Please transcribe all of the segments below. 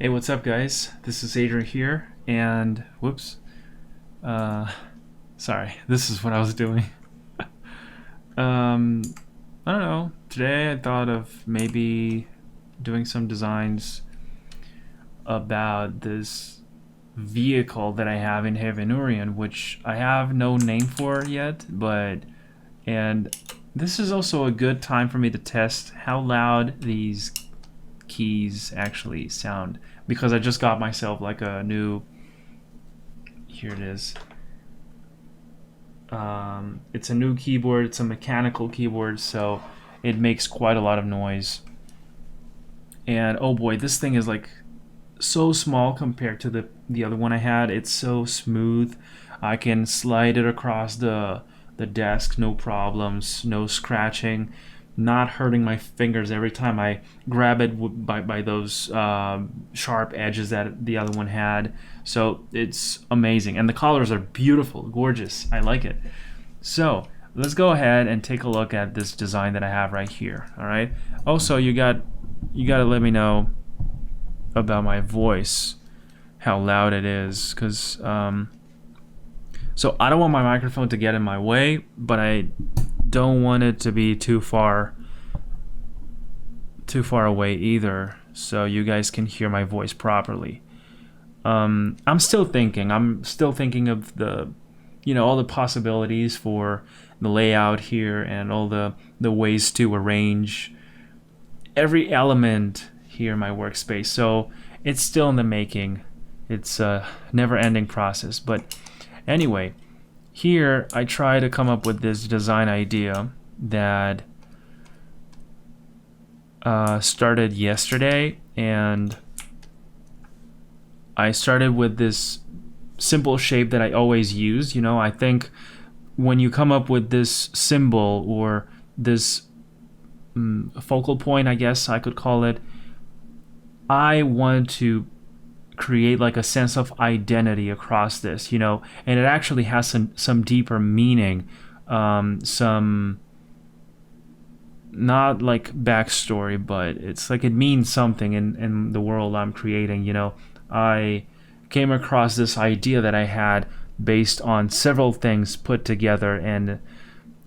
Hey, what's up, guys? This is Adrian here, and whoops, uh, sorry, this is what I was doing. um, I don't know. Today I thought of maybe doing some designs about this vehicle that I have in Hevenurion, which I have no name for yet, and this is also a good time for me to test how loud these keys actually sound because I just got myself like a new. Here it is. It's a new keyboard. It's a mechanical keyboard, so it makes quite a lot of noise. And oh boy, this thing is like so small compared to the other one I had. It's so smooth. I can slide it across the desk, no problems, no scratching, not hurting my fingers every time I grab it by those sharp edges that the other one had. So it's amazing, and the colors are beautiful, gorgeous. I like it. So let's go ahead and take a look at this design that I have right here. All right. Also, you got to let me know about my voice, how loud it is, because so I don't want my microphone to get in my way, but I don't want it to be too far away either, so you guys can hear my voice properly. I'm still thinking. I'm still thinking of all the possibilities for the layout here and all the ways to arrange every element here in my workspace. So it's still in the making. It's a never-ending process. But anyway, here I try to come up with this design idea that started yesterday, and I started with this simple shape that I always use. I think when you come up with this symbol or this focal point, I guess I could call it, I want to create like a sense of identity across this, and it actually has some deeper meaning, some not like backstory, but it's like it means something in the world I'm creating. I came across this idea that I had based on several things put together, and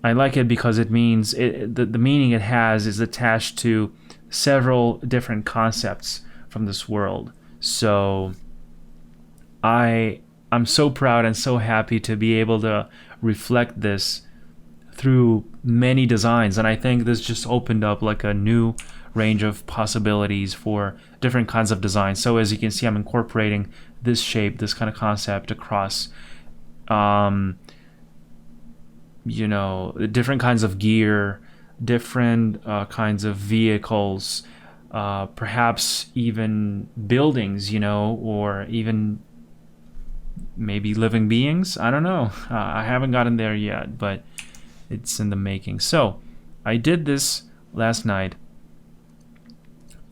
I like it because it means the meaning it has is attached to several different concepts from this world. So I'm so proud and so happy to be able to reflect this through many designs, and I think this just opened up like a new range of possibilities for different kinds of designs. So as you can see, I'm incorporating this shape, this kind of concept across different kinds of gear, different kinds of vehicles, perhaps even buildings, or even maybe living beings. I don't know. I haven't gotten there yet, but it's in the making. So I did this last night.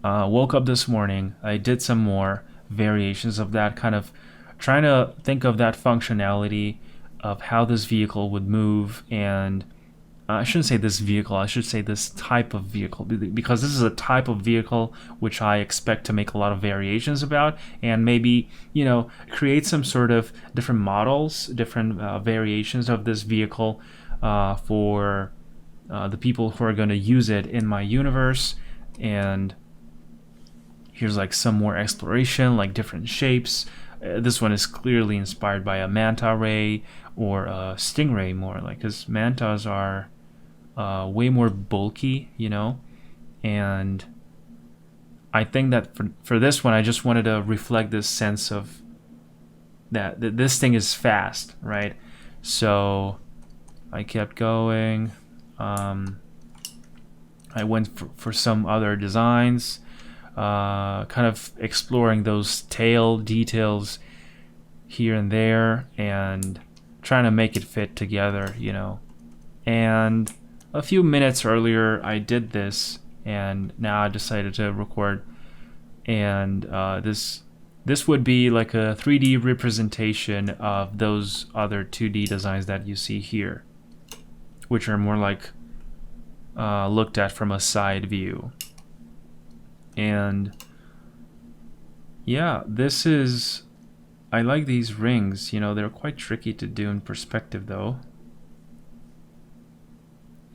Woke up this morning. I did some more variations of that, kind of trying to think of that functionality of how this vehicle would move. And I shouldn't say this vehicle, I should say this type of vehicle, because this is a type of vehicle which I expect to make a lot of variations about, and maybe create some sort of different models, different variations of this vehicle for the people who are going to use it in my universe. And here's like some more exploration, like different shapes. This one is clearly inspired by a manta ray or a stingray, more like, because mantas are way more bulky, and I think that for this one, I just wanted to reflect this sense of that this thing is fast, right? So I kept going. I went for some other designs, kind of exploring those tail details here and there and trying to make it fit together, And a few minutes earlier, I did this, and now I decided to record. And this would be like a 3D representation of those other 2D designs that you see here, which are more like looked at from a side view. And Yeah, this is... I like these rings. You know, they're quite tricky to do in perspective, though.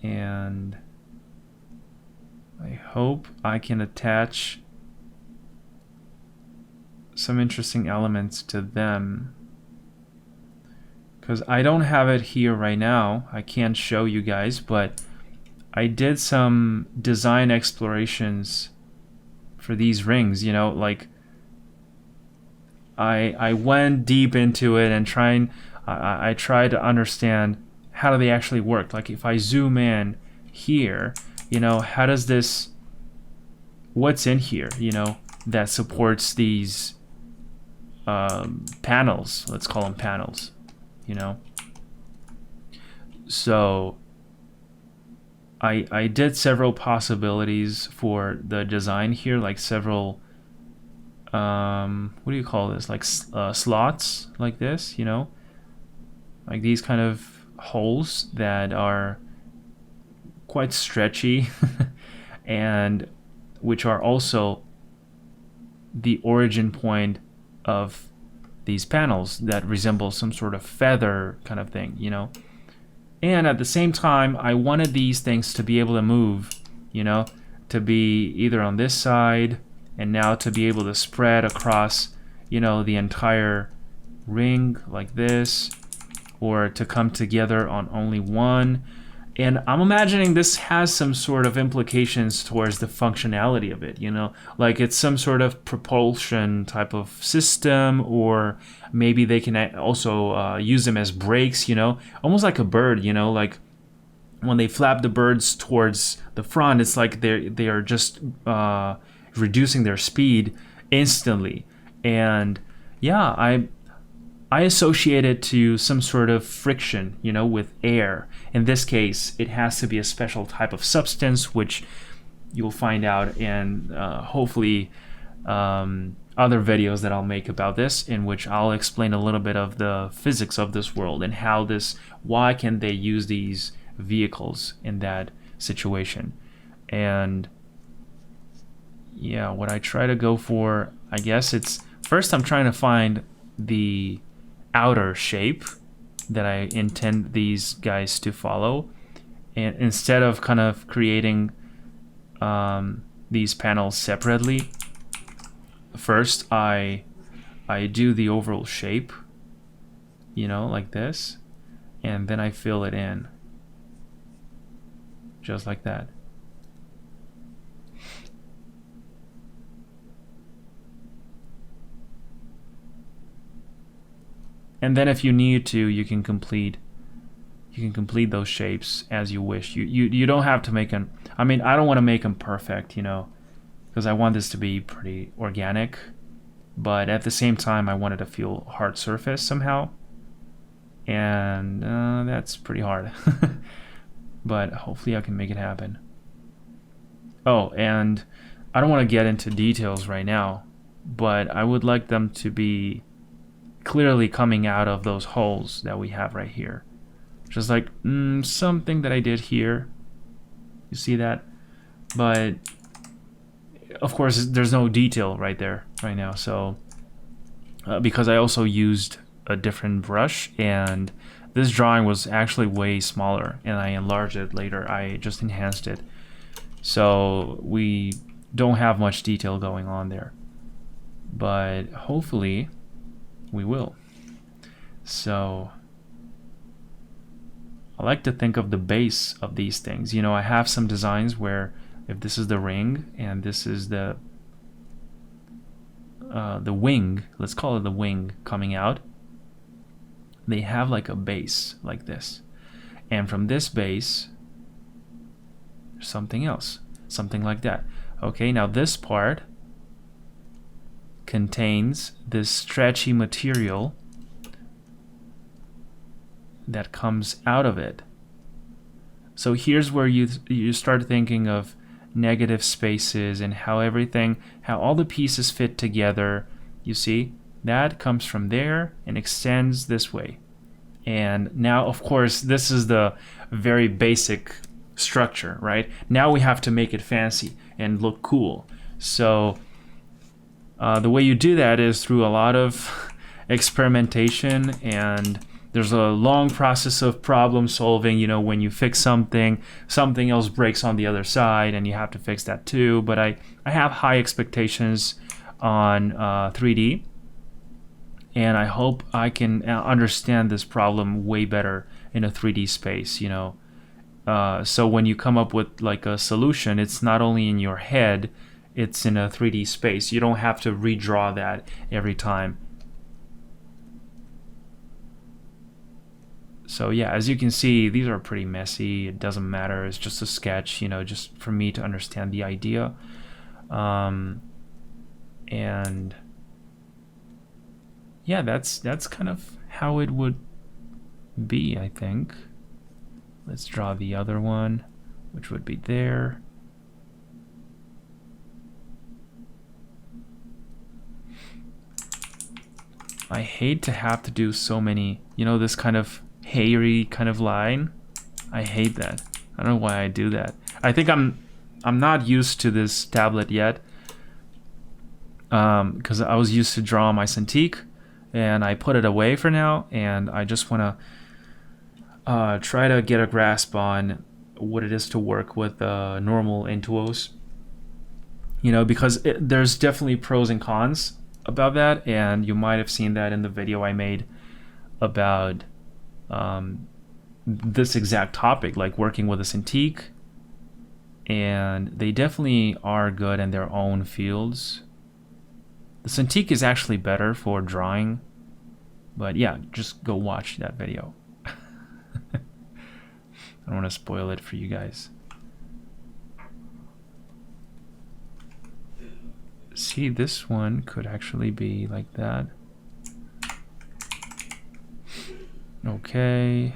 And I hope I can attach some interesting elements to them. Because I don't have it here right now. I can't show you guys, but I did some design explorations for these rings, you know, like I went deep into it and I tried to understand how do they actually work. Like if I zoom in here, you know, how does this, what's in here, you know, that supports these panels, let's call them panels, you know. So I did several possibilities for the design here, like several what do you call this, like slots like this, you know, like these kind of holes that are quite stretchy and which are also the origin point of these panels that resemble some sort of feather kind of thing, you know. And at the same time, I wanted these things to be able to move, you know, to be either on this side and now to be able to spread across, you know, the entire ring like this, or to come together on only one. And I'm imagining this has some sort of implications towards the functionality of it, you know, like it's some sort of propulsion type of system, or maybe they can also use them as brakes, you know, almost like a bird, you know, like when they flap the birds towards the front, it's like they are just reducing their speed instantly. And yeah, I associate it to some sort of friction, you know, with air. In this case, it has to be a special type of substance, which you'll find out in hopefully other videos that I'll make about this, in which I'll explain a little bit of the physics of this world and how this, why can they use these vehicles in that situation. And yeah, what I try to go for, I guess it's, first I'm trying to find the outer shape that I intend these guys to follow, and instead of kind of creating these panels separately, first I do the overall shape, you know, like this, and then I fill it in just like that. And then if you need to, you can complete those shapes as you wish. You don't have to make them, I mean, I don't want to make them perfect, you know, because I want this to be pretty organic, but at the same time I want it to feel hard surface somehow, and that's pretty hard. But hopefully I can make it happen. Oh, and I don't want to get into details right now, but I would like them to be clearly coming out of those holes that we have right here. Just like something that I did here. You see that? But of course there's no detail right there right now, so because I also used a different brush, and this drawing was actually way smaller and I enlarged it later. I just enhanced it, so we don't have much detail going on there, but hopefully we will. So I like to think of the base of these things. You know, I have some designs where if this is the ring and this is the wing, let's call it the wing coming out, they have like a base like this, and from this base something else, something like that. Okay, now this part contains this stretchy material that comes out of it. So here's where you start thinking of negative spaces and how all the pieces fit together. You see, that comes from there and extends this way. And now, of course, this is the very basic structure, right? Now we have to make it fancy and look cool. So The way you do that is through a lot of experimentation, and there's a long process of problem solving. You know, when you fix something, something else breaks on the other side, and you have to fix that too. But I have high expectations on 3D, and I hope I can understand this problem way better in a 3D space, you know. So when you come up with like a solution, it's not only in your head, it's in a 3D space. You don't have to redraw that every time. So yeah, as you can see, these are pretty messy. It doesn't matter. It's just a sketch, you know, just for me to understand the idea. And yeah, that's kind of how it would be, I think. Let's draw the other one, which would be there. I hate to have to do so many, you know, this kind of hairy kind of line. I hate that. I don't know why I do that. I think I'm not used to this tablet yet, because I was used to draw my Cintiq, and I put it away for now, and I just want to try to get a grasp on what it is to work with normal Intuos. You know, because there's definitely pros and cons about that, and you might have seen that in the video I made about this exact topic, like working with a Cintiq, and they definitely are good in their own fields. The Cintiq is actually better for drawing, but yeah, just go watch that video. I don't want to spoil it for you guys. See, this one could actually be like that. Okay.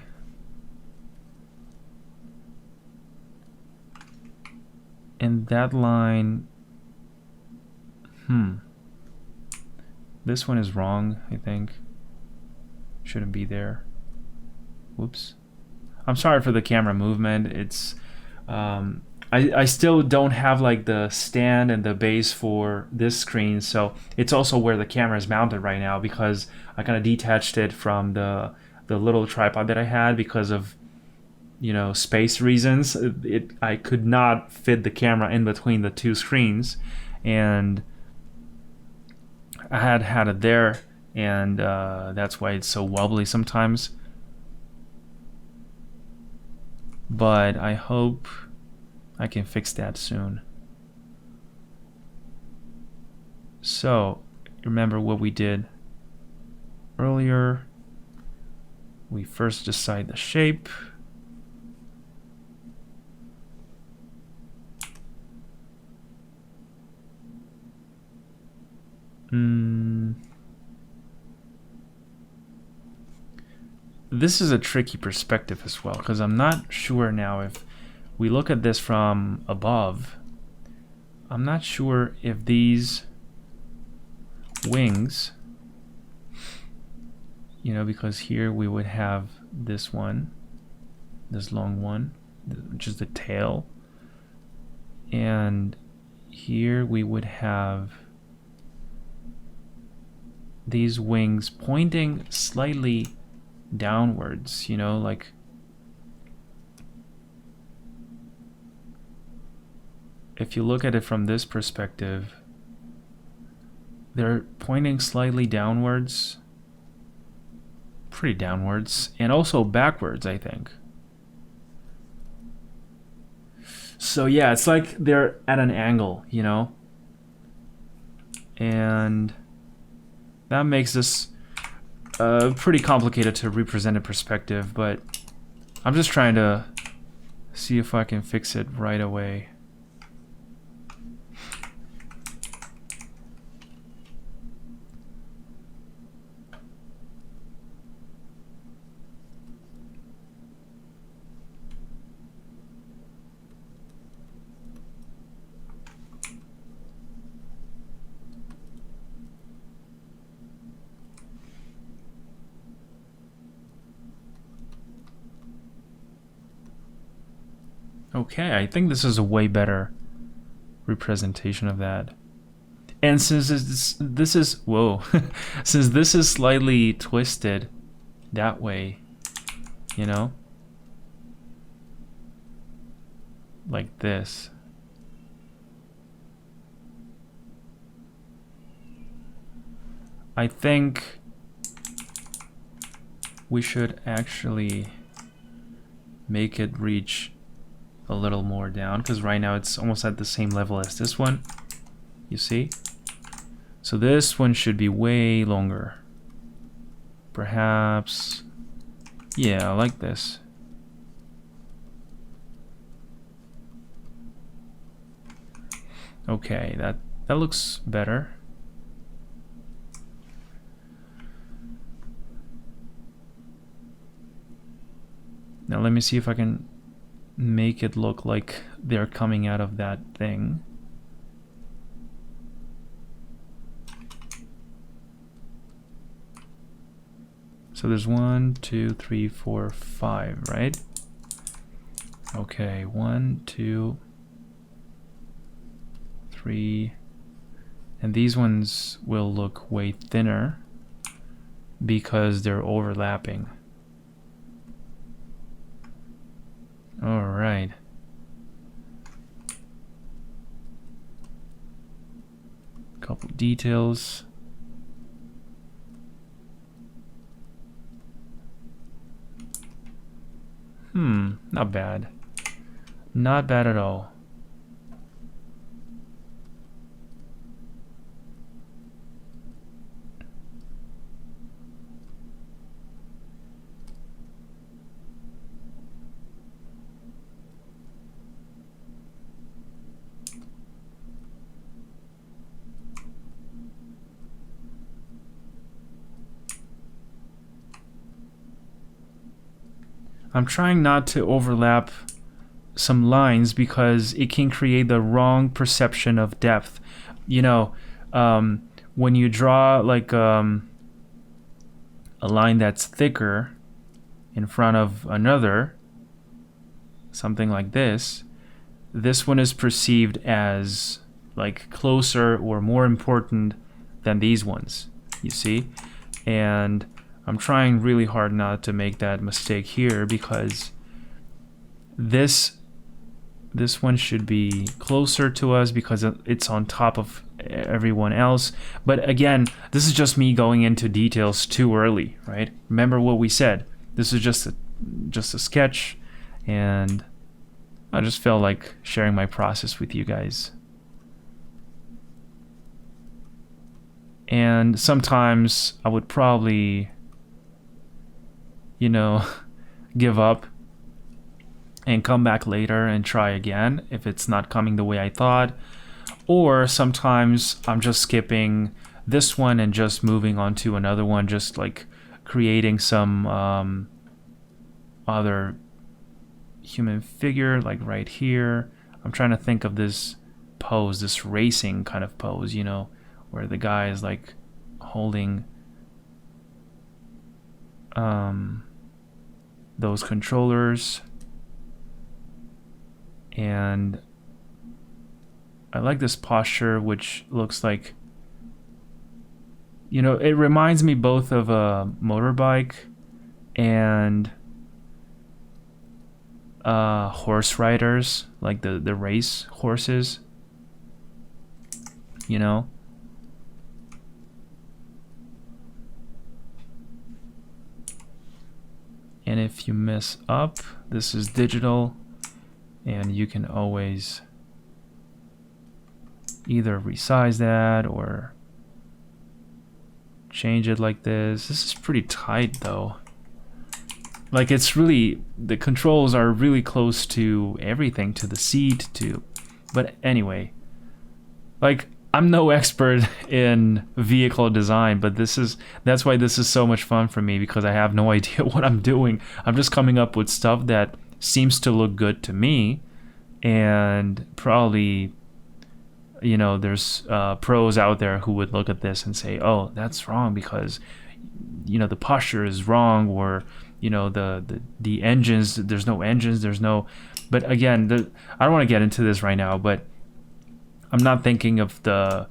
And that line, this one is wrong, I think. Shouldn't be there. Whoops. I'm sorry for the camera movement. It's I still don't have like the stand and the base for this screen, so it's also where the camera is mounted right now, because I kind of detached it from the little tripod that I had because of, you know, space reasons. I could not fit the camera in between the two screens, and I had it there, and that's why it's so wobbly sometimes. But I hope I can fix that soon. So, remember what we did earlier. We first decide the shape. This is a tricky perspective as well, because I'm not sure now if we look at this from above. I'm not sure if these wings, you know, because here we would have this one, this long one, which is the tail, and here we would have these wings pointing slightly downwards, you know, like if you look at it from this perspective, they're pointing slightly downwards, pretty downwards, and also backwards, I think. So yeah, it's like they're at an angle, you know, and that makes this pretty complicated to represent in perspective, but I'm just trying to see if I can fix it right away. Okay, I think this is a way better representation of that. And since this is whoa, since this is slightly twisted that way, you know, like this. I think we should actually make it reach a little more down, because right now it's almost at the same level as this one, you see? So this one should be way longer. Perhaps, yeah, like this. Okay, that looks better. Now let me see if I can make it look like they're coming out of that thing. So there's 1, 2, 3, 4, 5, right? Okay, 1, 2, 3, and these ones will look way thinner because they're overlapping. All right. Couple details. Not bad. Not bad at all. I'm trying not to overlap some lines because it can create the wrong perception of depth. You know, when you draw like a line that's thicker in front of another, something like this one is perceived as like closer or more important than these ones, you see? And I'm trying really hard not to make that mistake here, because this one should be closer to us because it's on top of everyone else. But again, this is just me going into details too early, right? Remember what we said. This is just a sketch, and I just felt like sharing my process with you guys. And sometimes I would probably, you know, give up and come back later and try again if it's not coming the way I thought. Or sometimes I'm just skipping this one and just moving on to another one, just like creating some other human figure, like right here. I'm trying to think of this pose, this racing kind of pose, you know, where the guy is like holding those controllers. And I like this posture, which looks like, you know, it reminds me both of a motorbike and horse riders, like the race horses, you know. And if you mess up, this is digital, and you can always either resize that or change it like this. This is pretty tight though. Like, it's really, the controls are really close to everything, to the seat, to, but anyway, like, I'm no expert in vehicle design, but that's why this is so much fun for me, because I have no idea what I'm doing. I'm just coming up with stuff that seems to look good to me, and probably, you know, there's pros out there who would look at this and say, oh, that's wrong because, you know, the posture is wrong, or, you know, the engines, there's no engines, there's no, but again, I don't want to get into this right now, but I'm not thinking of the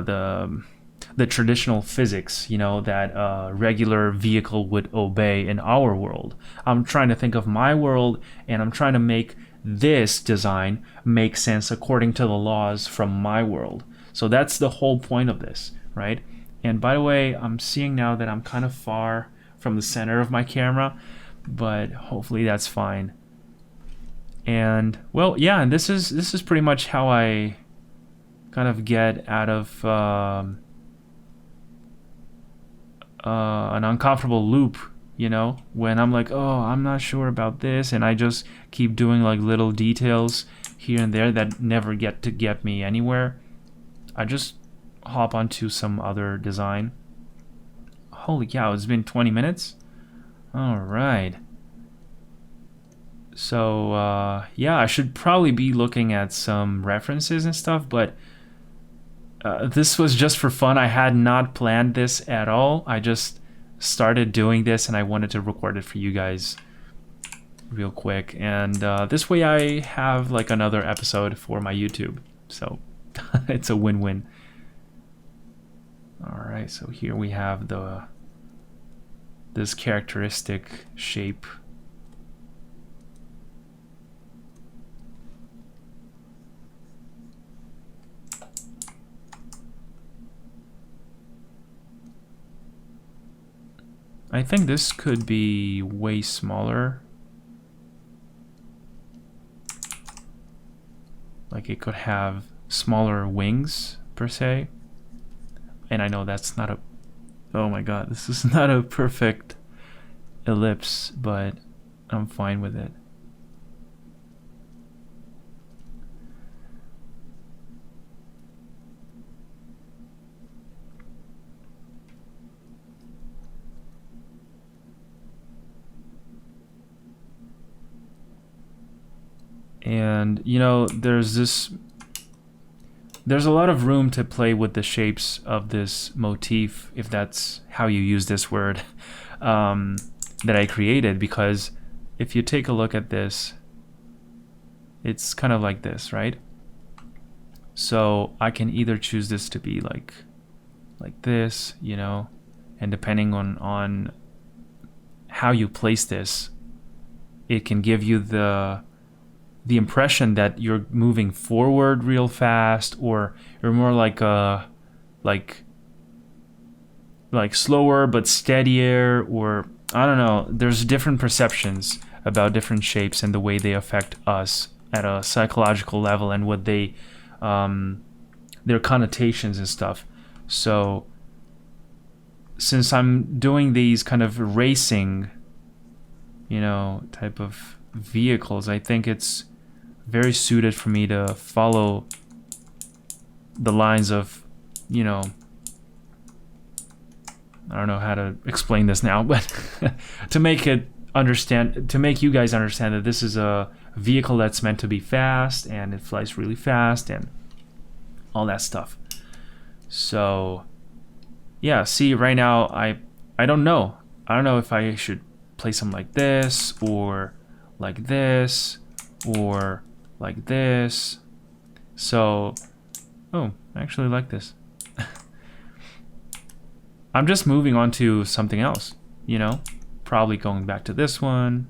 the traditional physics, that a regular vehicle would obey in our world. I'm trying to think of my world, and I'm trying to make this design make sense according to the laws from my world. So that's the whole point of this, right? And by the way, I'm seeing now that I'm kind of far from the center of my camera, but hopefully that's fine. And well, yeah, and this is pretty much how I kind of get out of an uncomfortable loop, when I'm like, oh, I'm not sure about this, and I just keep doing like little details here and there that never get me anywhere. I just hop onto some other design. Holy cow, it's been 20 minutes? All right. So, yeah, I should probably be looking at some references and stuff, but this was just for fun. I had not planned this at all. I just started doing this, and I wanted to record it for you guys real quick. And this way I have like another episode for my YouTube. So it's a win-win. All right, so here we have this characteristic shape. I think this could be way smaller. Like it could have smaller wings per se. And I know that's not oh my god, this is not a perfect ellipse, but I'm fine with it. And there's a lot of room to play with the shapes of this motif, if that's how you use this word, that I created, because if you take a look at this, it's kind of like this, right? So I can either choose this to be like this, and depending on how you place this, it can give you the impression that you're moving forward real fast, or you're more like slower but steadier, or I don't know. There's different perceptions about different shapes and the way they affect us at a psychological level, and what their connotations and stuff. So since I'm doing these kind of racing, type of vehicles, I think it's very suited for me to follow the lines of, I don't know how to explain this now, but to make you guys understand that this is a vehicle that's meant to be fast, and it flies really fast and all that stuff. So yeah, see, right now I don't know if I should place them like this, or like this, or like this. So, oh, I actually like this. I'm just moving on to something else, probably going back to this one,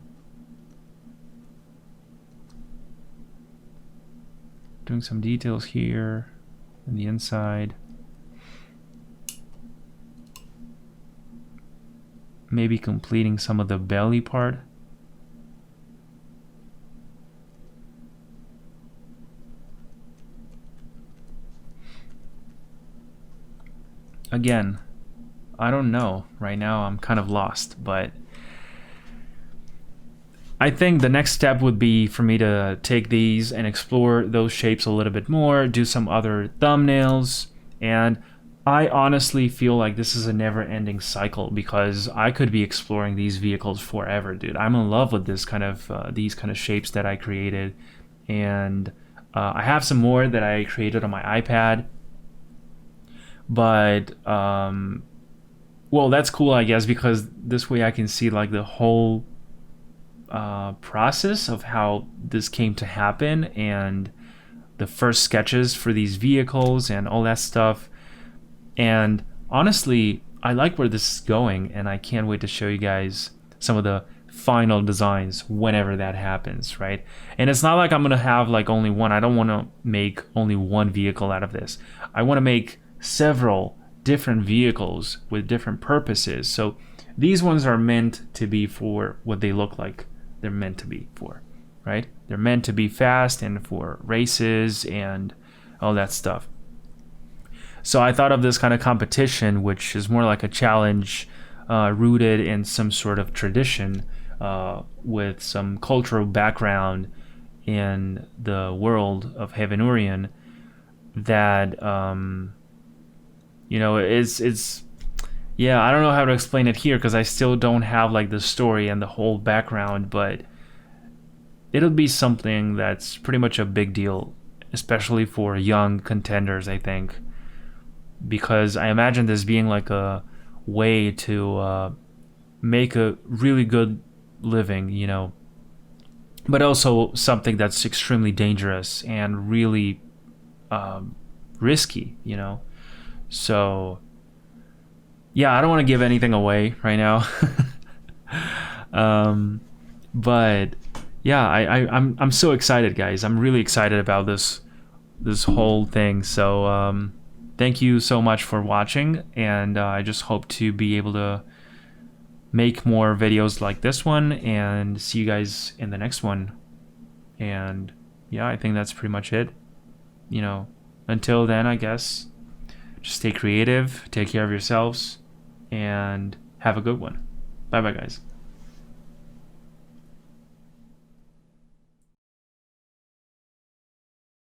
doing some details here on the inside, maybe completing some of the belly part. Again, I don't know. Right now I'm kind of lost, but I think the next step would be for me to take these and explore those shapes a little bit more, do some other thumbnails, and I honestly feel like this is a never-ending cycle, because I could be exploring these vehicles forever, dude. I'm in love with this kind of these kind of shapes that I created, and I have some more that I created on my iPad. But well, that's cool, I guess, because this way I can see like the whole process of how this came to happen, and the first sketches for these vehicles and all that stuff. And honestly, I like where this is going, and I can't wait to show you guys some of the final designs whenever that happens, right? And it's not like I'm gonna have like only one. I don't want to make only one vehicle out of this. I want to make several different vehicles with different purposes. So these ones are meant to be for what they look like they're meant to be for, right? They're meant to be fast and for races and all that stuff. So I thought of this kind of competition, which is more like a challenge rooted in some sort of tradition with some cultural background in the world of Hevenurion that, it's yeah, I don't know how to explain it here because I still don't have like the story and the whole background, but it'll be something that's pretty much a big deal, especially for young contenders, I think, because I imagine this being like a way to make a really good living, but also something that's extremely dangerous and really risky. So, yeah, I don't want to give anything away right now. But yeah, I'm so excited, guys. I'm really excited about this whole thing. So thank you so much for watching, and I just hope to be able to make more videos like this one and see you guys in the next one. And yeah, I think that's pretty much it. Until then, I guess just stay creative, take care of yourselves, and have a good one. Bye bye, guys.